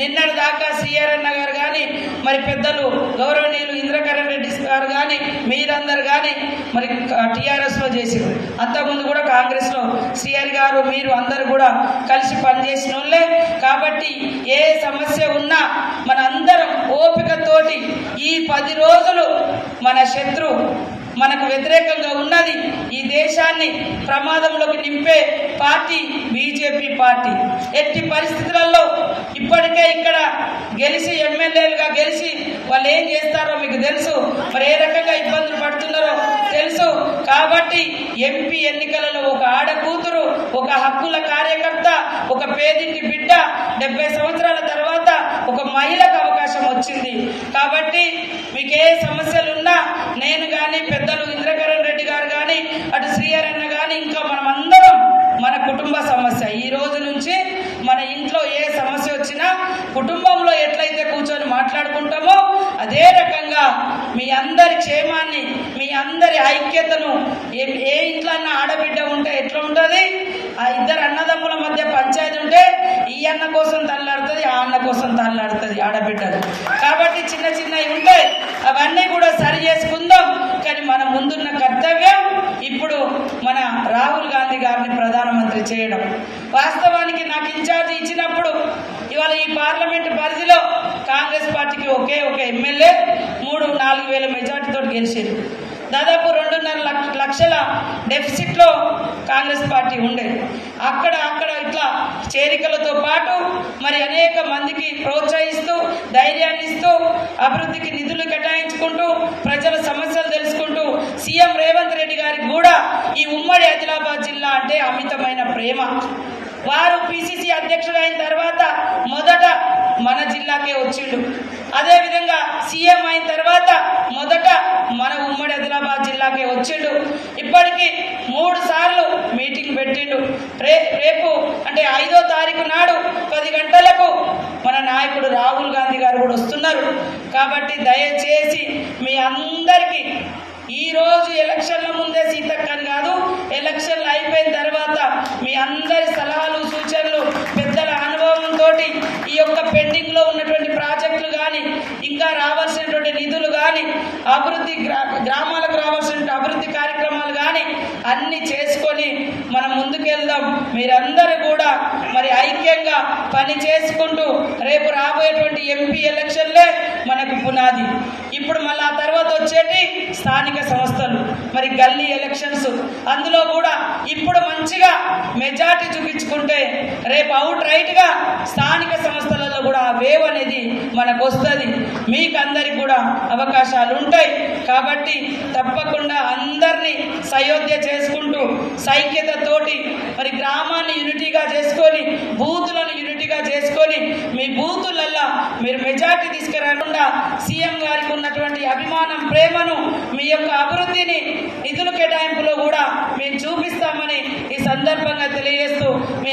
నిన్నటి దాకా సిఆర్ అన్న గారు కానీ మరి పెద్దలు గౌరవనీయులు ఇంద్రకరణ్ రెడ్డి గారు కానీ మీరందరు కానీ మరి టీఆర్ఎస్లో చేసారు. అంతకుముందు కూడా కాంగ్రెస్లో సిఆర్ గారు మీరు అందరు కూడా కలిసి పనిచేసిన వాళ్ళే. కాబట్టి ఏ సమస్య ఉన్నా మన అందరం ఓపికతోటి ఈ 10 రోజులు మన శత్రు మనకు వ్యతిరేకంగా ఉన్నది, ఈ దేశాన్ని ప్రమాదంలోకి నింపే పార్టీ బీజేపీ పార్టీ. ఎట్టి పరిస్థితులలో ఇప్పటికే ఇక్కడ గెలిచి ఎమ్మెల్యేలుగా గెలిచి వాళ్ళు ఏం చేస్తారో మీకు తెలుసు, మరి ఏ రకంగా ఇబ్బందులు పడుతున్నారో తెలుసు. కాబట్టి ఎంపీ ఎన్నికలలో ఒక ఆడకూతురు, ఒక హక్కుల కార్యకర్త, ఒక పేదింటి బిడ్డ 70 సంవత్సరాల తర్వాత ఒక మహిళకు అవకాశం వచ్చింది. కాబట్టి మీకు ఏ సమస్యలున్నా నేను కానీ పెద్దలు ఇంద్రకరణ్ రెడ్డి గారు కానీ అటు శ్రీహరి అన్న కానీ ఇంకా మనమందరం మన కుటుంబ సమస్య ఈ రోజు నుంచి మన ఇంట్లో ఏ సమస్య వచ్చినా కుటుంబంలో ఎట్లయితే కూర్చొని మాట్లాడుకుంటామో అదే రకంగా మీ అందరి క్షేమాన్ని, మీ అందరి ఐక్యతను, ఏ ఇంట్లో అన్న ఆడబిడ్డ ఉంటే ఎట్లా ఉంటుంది, ఆ ఇద్దరు అన్నదమ్ముల మధ్య పంచాయతీ ఉంటే ఈ అన్న కోసం తల్లాడుతుంది, ఆ అన్న కోసం తల్లాడుతుంది ఆడబిడ్డలు. కాబట్టి చిన్న చిన్నవి ఉంటాయి, అవన్నీ కూడా సరి చేసుకుందాం. కానీ మన ముందున్న కర్తవ్యం ఇప్పుడు మన రాహుల్ గాంధీ గారిని ప్రధానమంత్రి చేయడం. వాస్తవానికి నాకు ఇన్ఛార్జ్ ఇచ్చినప్పుడు ఇవాళ ఈ పార్లమెంటు పరిధిలో కాంగ్రెస్ పార్టీకి ఒకే ఒక ఎమ్మెల్యే 3-4 వేల మెజార్టీతో గెలిచారు. దాదాపు 2.5 లక్షల డెఫిసిట్లో కాంగ్రెస్ పార్టీ ఉండే. అక్కడ ఇట్లా చేరికలతో పాటు మరి అనేక మందికి ప్రోత్సహిస్తూ ధైర్యాన్ని ఇస్తూ అభివృద్ధికి నిధులు కేటాయించుకుంటూ ప్రజల సమస్యలు తెలుసుకుంటూ సీఎం రేవంత్ రెడ్డి గారికి కూడా ఈ ఉమ్మడి ఆదిలాబాద్ జిల్లా అంటే అమితమైన ప్రేమ. వారు పిసిసి అధ్యక్షుడు అయిన తర్వాత మొదట మన జిల్లాకే వచ్చిండు. అదేవిధంగా సీఎం అయిన తర్వాత మొదట మన ఉమ్మడి ఆదిలాబాద్ జిల్లాకే వచ్చిండు. ఇప్పటికీ 3 సార్లు మీటింగ్ పెట్టిండు. రేపు అంటే 5వ తారీఖు నాడు 10 గంటలకు మన నాయకుడు రాహుల్ గాంధీ గారు కూడా వస్తున్నారు. కాబట్టి దయచేసి మీ అందరికీ ఈ రోజు ఎలక్షన్ల ముందే సీతక్కని కాదు, ఎలక్షన్లు అయిపోయిన తర్వాత మీ అందరి సలహాలు సూచనలు పెద్దల అనుభవంతో ఈ యొక్క పెండింగ్ లో ఉన్నటువంటి ప్రాజెక్టులు కానీ ఇంకా రావాల్సినటువంటి నిధులు కానీ అభివృద్ధి గ్రామాలకు రావాల్సిన అభివృద్ధి కార్యక్రమాలు కానీ అన్ని చేసుకొని మనం ముందుకెళ్దాం. మీరందరూ కూడా మరి ఐక్యంగా పని చేసుకుంటూ రేపు రాబోయేటువంటి ఎంపీ ఎలక్షన్లే మనకు పునాది. ఇప్పుడు మళ్ళీ ఆ తర్వాత వచ్చేటి స్థానిక సంస్థలు, మరి గల్లీ ఎలక్షన్స్. అందులో కూడా ఇప్పుడు మంచిగా మెజార్టీ చూపించుకుంటే రేపు అవుట్ రైట్గా స్థానిక సంస్థలలో కూడా వేవ్ అనేది మనకు వస్తుంది. మీకు అందరికి కూడా అవకాశాలు ఉంటాయి. కాబట్టి తప్పకుండా అందరినీ సయోధ్య చేసుకుంటూ సైక్యతతోటి మరి గ్రామాన్ని యూనిటీగా చేసుకొని బూతులను యూనిటీగా చేసుకొని మీ బూతులల్లా మీరు మెజార్టీ తీసుకురాకుండా సీఎం గారికి ఉన్నటువంటి అభిమానం, ప్రేమను, మీ యొక్క అభివృద్ధిని నిధుల కేటాయింపులో కూడా మేము చూపిస్తామని ఈ సందర్భంగా తెలియజేస్తూ మీ